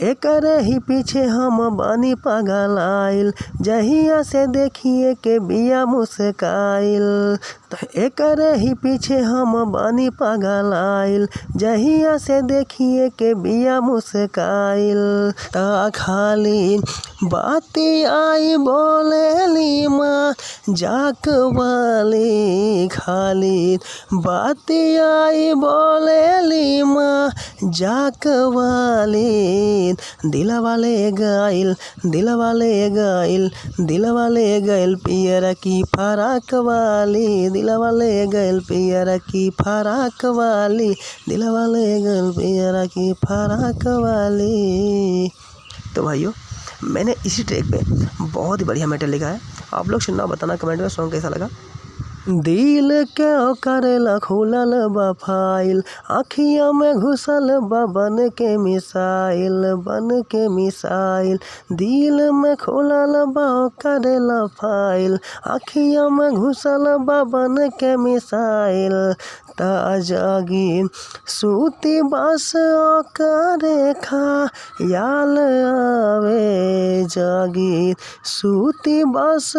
एकरे ही पीछे हम बानी पागल आइल, जहिया से देखिए के बिया मुस्काइल। एकरे ही पीछे हम बानी पागल आइल, जहिया से देखिए के बिया मुस्काइल। ता खाली बाती आई बोलेली माँ जाक वाली, खाली बाती आई बोलेली माँ जाक वाली। दिलवा ले गइल, दिलवा ले गइल, दिलवा ले गइल पियर की फराक वाली, दिलवा ले गइल पियर की फराक वाली, दिलवा ले गइल पियर की फराक वाली। तो भाइयों, मैंने इसी ट्रैक पे बहुत ही बढ़िया मैटर लिखा है, आप लोग सुनना, बताना कमेंट में सॉन्ग कैसा लगा। दिल के करेला खुलल बा फाइल, आँखिया में घुसल बा बन के मिसाइल, बन के मिसाइल। दिल में खुलल बा करेला फाइल, आँखिया में घुसल बा बन के मिसाइल। ता जागी सूती बस करे ख्याल आवे, जागी सूती बस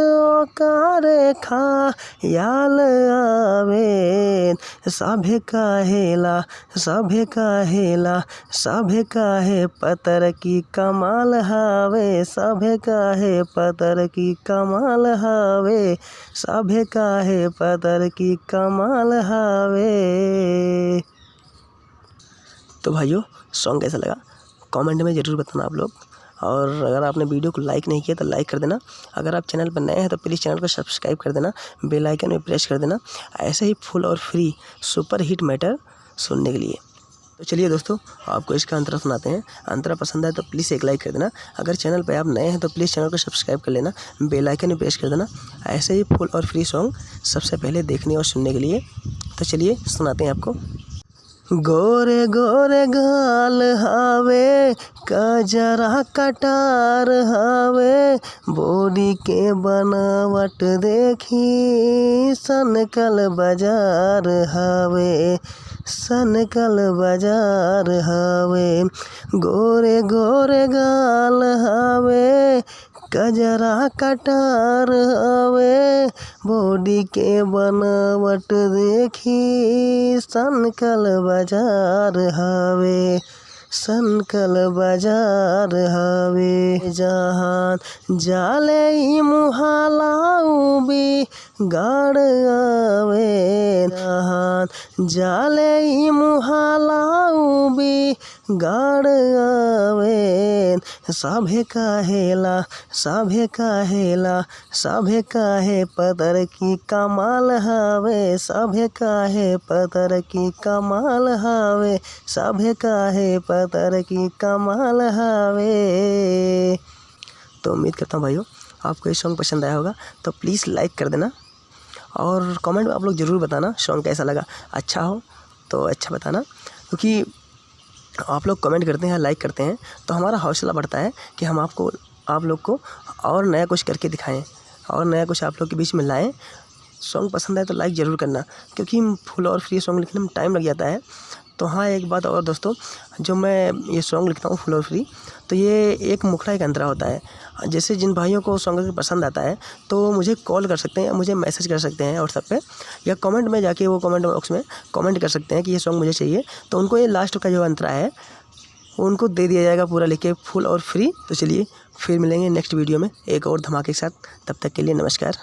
करे ख्याल आवे। सभे कहेला, सभे कहेला, सभे कहे पतर की कमाल हावे, सभे कहे पतर की कमाल हावे, सभे कहे पतर की कमाल हावे। तो भाइयों, सॉन्ग कैसा लगा कमेंट में ज़रूर बताना आप लोग, और अगर आपने वीडियो को लाइक नहीं किया तो लाइक कर देना। अगर आप चैनल पर नए हैं तो प्लीज़ चैनल को सब्सक्राइब कर देना, बेल आइकन में प्रेस कर देना, ऐसे ही फुल और फ्री सुपर हिट मैटर सुनने के लिए। तो चलिए दोस्तों, आपको इसका अंतरा सुनाते हैं। अंतरा पसंद आए तो प्लीज़ एक लाइक कर देना। अगर चैनल पर आप नए हैं तो प्लीज़ चैनल को सब्सक्राइब कर लेना, बेल आइकन में प्रेस कर देना, ऐसे ही फुल और फ्री सॉन्ग सबसे पहले देखने और सुनने के लिए। तो चलिए सुनाते हैं आपको। गोरे गोरे गाल हावे, कजरा कटार हावे, बॉडी के बनावट देखी सनकल बाजार हावे, सनकल बाजार हावे। गोरे गोरे गाल हावे, कजरा कटार हवे, बॉडी के बनावट देखी सनकल बाजार हवे, सनकल बाजार हवे। जहान जाले ई मुहालाऊ भी गाड़ आवे, जहान जाले ई मुहालाऊ भी गाड़ आवे। सभे कहेला, सभे कहेला, सभे कहे पतर की कमाल हावे, सभे कहे पतर की कमाल हावे, सभे कहे पतर की कमाल हावे। तो उम्मीद करता हूँ भाइयों आपको ये सॉन्ग पसंद आया होगा, तो प्लीज़ लाइक कर देना, और कमेंट में आप लोग ज़रूर बताना सॉन्ग कैसा लगा। अच्छा हो तो अच्छा बताना, क्योंकि आप लोग कमेंट करते हैं, लाइक करते हैं, तो हमारा हौसला बढ़ता है कि हम आप लोग को और नया कुछ करके दिखाएं, और नया कुछ आप लोग के बीच में लाएं। सॉन्ग पसंद आए तो लाइक ज़रूर करना, क्योंकि फुल और फ्री सॉन्ग लिखने में टाइम लग जाता है। तो हाँ, एक बात और दोस्तों, जो मैं ये सॉन्ग लिखता हूँ फुल और फ्री, तो ये एक मुखड़ा एक अंतरा होता है। जैसे जिन भाइयों को सॉन्ग पसंद आता है तो मुझे कॉल कर सकते हैं, मुझे मैसेज कर सकते हैं व्हाट्सएप पे, या कमेंट में जाके वो कमेंट बॉक्स में कमेंट कर सकते हैं कि ये सॉन्ग मुझे चाहिए, तो उनको ये लास्ट का जो अंतरा है उनको दे दिया जाएगा पूरा लिख के, फुल और फ्री। तो चलिए फिर मिलेंगे नेक्स्ट वीडियो में एक और धमाके के साथ, तब तक के लिए नमस्कार।